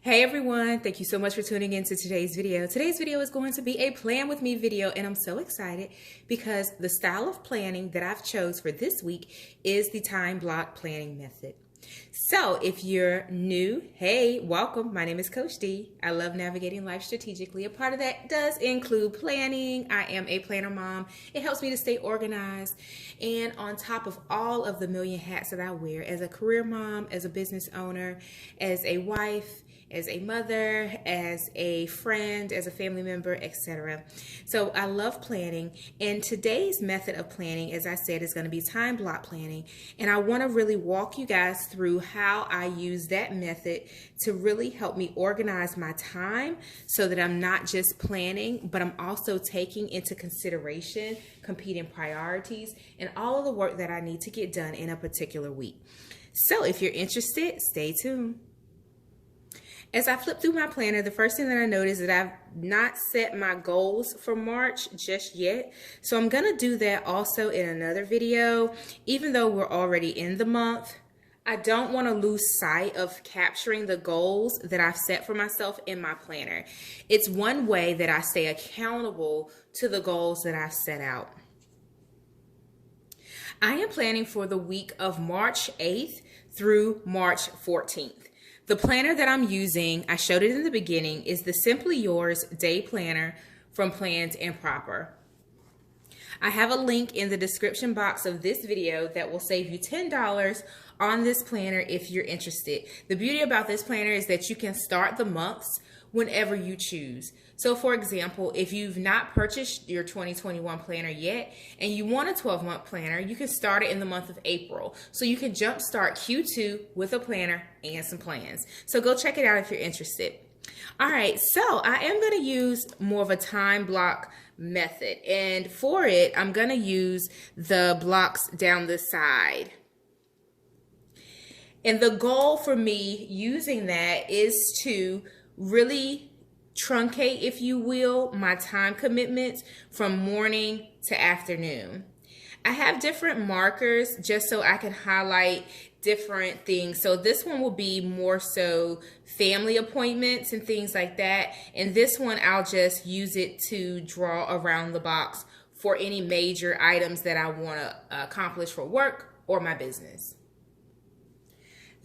Hey everyone, thank you so much for tuning in to today's video. Today's video is going to be a plan with me video, and I'm so excited because the style of planning that I've chose for this week is the time block planning method. So if you're new, hey, welcome. My name is Coach D. I love navigating life strategically. A part of that does include planning. I am a planner mom. It helps me to stay organized. And on top of all of the million hats that I wear as a career mom, as a business owner, as a wife, as a mother, as a friend, as a family member, etc. So I love planning, and today's method of planning, as I said, is going to be time block planning, and I want to really walk you guys through how I use that method to really help me organize my time so that I'm not just planning, but I'm also taking into consideration competing priorities and all of the work that I need to get done in a particular week. So if you're interested, stay tuned. As I flip through my planner, the first thing that I notice is that I've not set my goals for March just yet. So I'm going to do that also in another video. Even though we're already in the month, I don't want to lose sight of capturing the goals that I've set for myself in my planner. It's one way that I stay accountable to the goals that I've set out. I am planning for the week of March 8th through March 14th. The planner that I'm using, I showed it in the beginning, is the Simply Yours Day Planner from Planned and Proper. I have a link in the description box of this video that will save you $10 on this planner if you're interested. The beauty about this planner is that you can start the months whenever you choose. So for example, if you've not purchased your 2021 planner yet and you want a 12-month planner, you can start it in the month of April. So you can jumpstart Q2 with a planner and some plans. So go check it out if you're interested. All right, so I am going to use more of a time block method. And for it, I'm going to use the blocks down the side. And the goal for me using that is to really truncate, if you will, my time commitments from morning to afternoon. I have different markers just so I can highlight different things. So this one will be more so family appointments and things like that. And this one, I'll just use it to draw around the box for any major items that I want to accomplish for work or my business.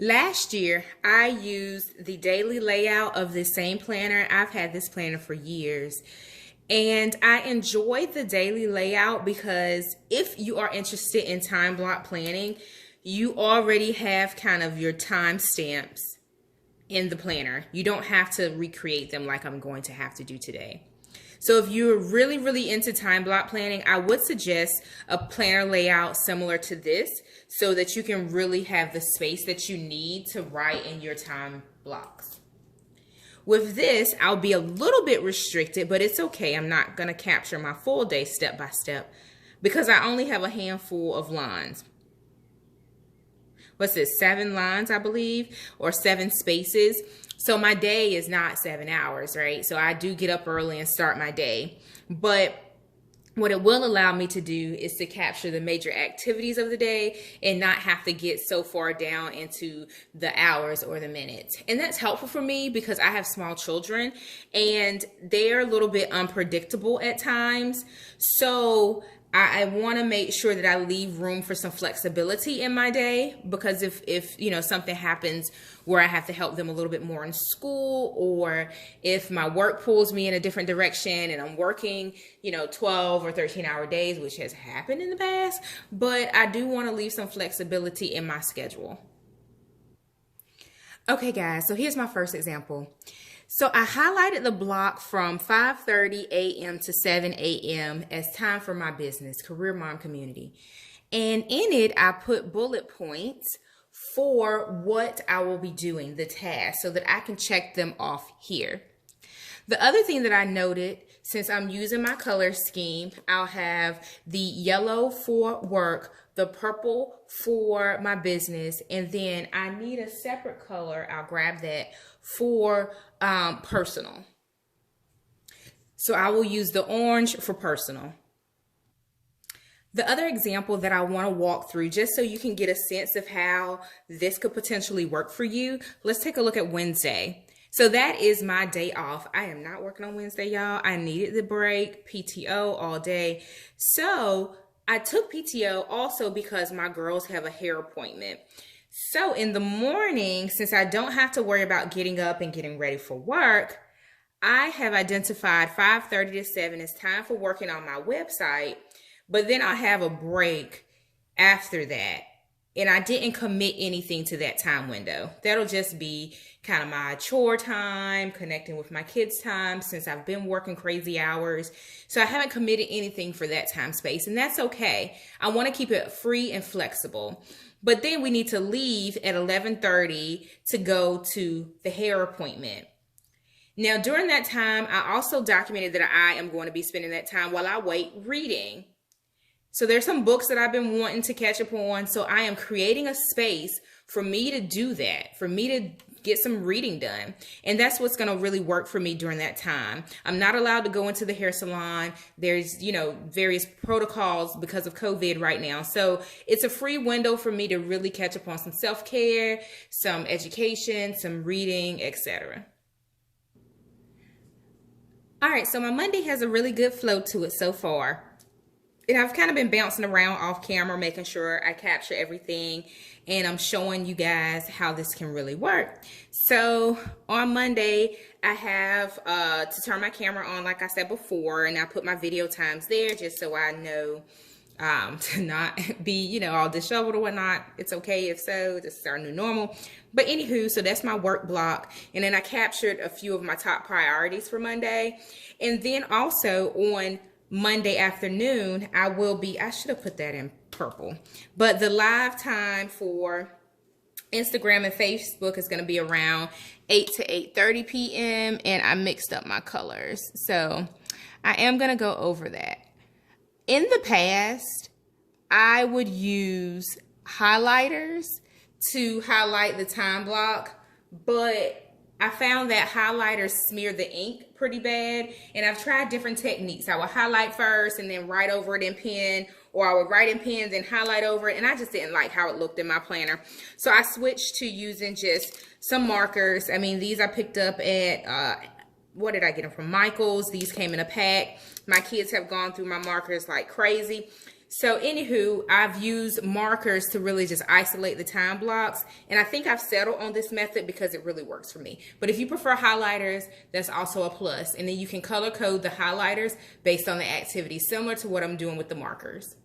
Last year, I used the daily layout of this same planner. I've had this planner for years, and I enjoyed the daily layout because if you are interested in time block planning, you already have kind of your time stamps in the planner. You don't have to recreate them like I'm going to have to do today. So if you're really into time block planning, I would suggest a planner layout similar to this so that you can really have the space that you need to write in your time blocks. With this, I'll be a little bit restricted, but it's okay. I'm not going to capture my full day step by step because I only have a handful of lines. What's this, 7 lines, I believe, or 7 spaces. So my day is not 7 hours, right? So I do get up early and start my day. But what it will allow me to do is to capture the major activities of the day and not have to get so far down into the hours or the minutes. And that's helpful for me because I have small children and they're a little bit unpredictable at times. So I want to make sure that I leave room for some flexibility in my day, because if you know, something happens where I have to help them a little bit more in school, or if my work pulls me in a different direction and I'm working, 12 or 13-hour days, which has happened in the past, but I do want to leave some flexibility in my schedule. Okay, guys, so here's my first example. So I highlighted the block from 5:30 a.m. to 7 a.m. as time for my business, Career Mom Community. And in it, I put bullet points for what I will be doing, the tasks, so that I can check them off here. The other thing that I noted, since I'm using my color scheme, I'll have the yellow for work, the purple for my business, and then I need a separate color, I'll grab that, for personal. So I will use the orange for personal. The other example that I want to walk through, just so you can get a sense of how this could potentially work for you, let's take a look at Wednesday. So that is my day off. I am not working on Wednesday, y'all. I needed the break, PTO all day. So I took PTO also because my girls have a hair appointment. So in the morning, since I don't have to worry about getting up and getting ready for work, I have identified 5:30 to 7 as time for working on my website, but then I have a break after that. And I didn't commit anything to that time window. That'll just be kind of my chore time, connecting with my kids' time, since I've been working crazy hours. So I haven't committed anything for that time space, and that's okay. I want to keep it free and flexible. But then we need to leave at 11:30 to go to the hair appointment. Now, during that time, I also documented that I am going to be spending that time while I wait reading. So there's some books that I've been wanting to catch up on. So I am creating a space for me to do that, for me to get some reading done. And that's what's going to really work for me during that time. I'm not allowed to go into the hair salon. There's, various protocols because of COVID right now. So it's a free window for me to really catch up on some self-care, some education, some reading, etc. All right, so my Monday has a really good flow to it so far. And I've kind of been bouncing around off camera, making sure I capture everything, and I'm showing you guys how this can really work. So on Monday, I have to turn my camera on, like I said before, and I put my video times there just so I know to not be, all disheveled or whatnot. It's okay if so, this is our new normal. But anywho, so that's my work block. And then I captured a few of my top priorities for Monday. And then also on Monday afternoon, I should have put that in purple, but the live time for Instagram and Facebook is going to be around 8 to 8:30 p.m. and I mixed up my colors. So I am going to go over that. In the past, I would use highlighters to highlight the time block, but I found that highlighters smear the ink pretty bad, and I've tried different techniques. I would highlight first and then write over it in pen, or I would write in pen, then highlight over it, and I just didn't like how it looked in my planner. So I switched to using just some markers. I mean, these I picked up at, what did I get them from? Michael's. These came in a pack. My kids have gone through my markers like crazy. So anywho, I've used markers to really just isolate the time blocks. And I think I've settled on this method because it really works for me. But if you prefer highlighters, that's also a plus. And then you can color code the highlighters based on the activity, similar to what I'm doing with the markers.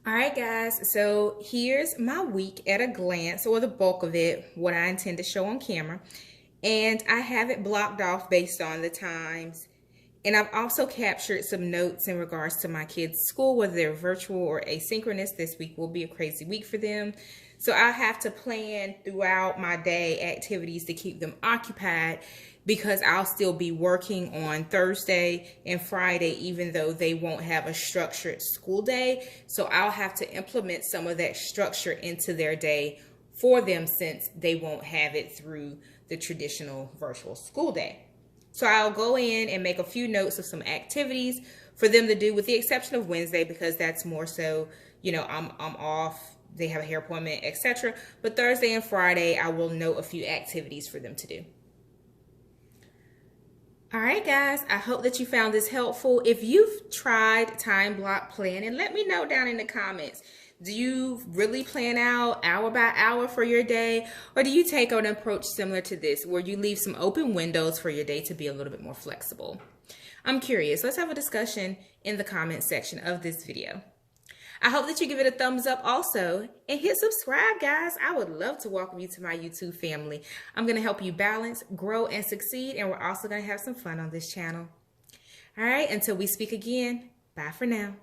All right, guys, so here's my week at a glance, or the bulk of it, what I intend to show on camera. And I have it blocked off based on the times. And I've also captured some notes in regards to my kids' school, whether they're virtual or asynchronous. This week will be a crazy week for them. So I have to plan throughout my day activities to keep them occupied, because I'll still be working on Thursday and Friday, even though they won't have a structured school day. So I'll have to implement some of that structure into their day for them, since they won't have it through the traditional virtual school day. So I'll go in and make a few notes of some activities for them to do, with the exception of Wednesday, because that's more so, I'm off, they have a hair appointment, etc. But Thursday and Friday, I will note a few activities for them to do. All right, guys, I hope that you found this helpful. If you've tried time block planning, let me know down in the comments. Do you really plan out hour by hour for your day? Or do you take an approach similar to this, where you leave some open windows for your day to be a little bit more flexible? I'm curious. Let's have a discussion in the comment section of this video. I hope that you give it a thumbs up also, and hit subscribe, guys. I would love to welcome you to my YouTube family. I'm going to help you balance, grow, and succeed, and we're also going to have some fun on this channel. All right, until we speak again, bye for now.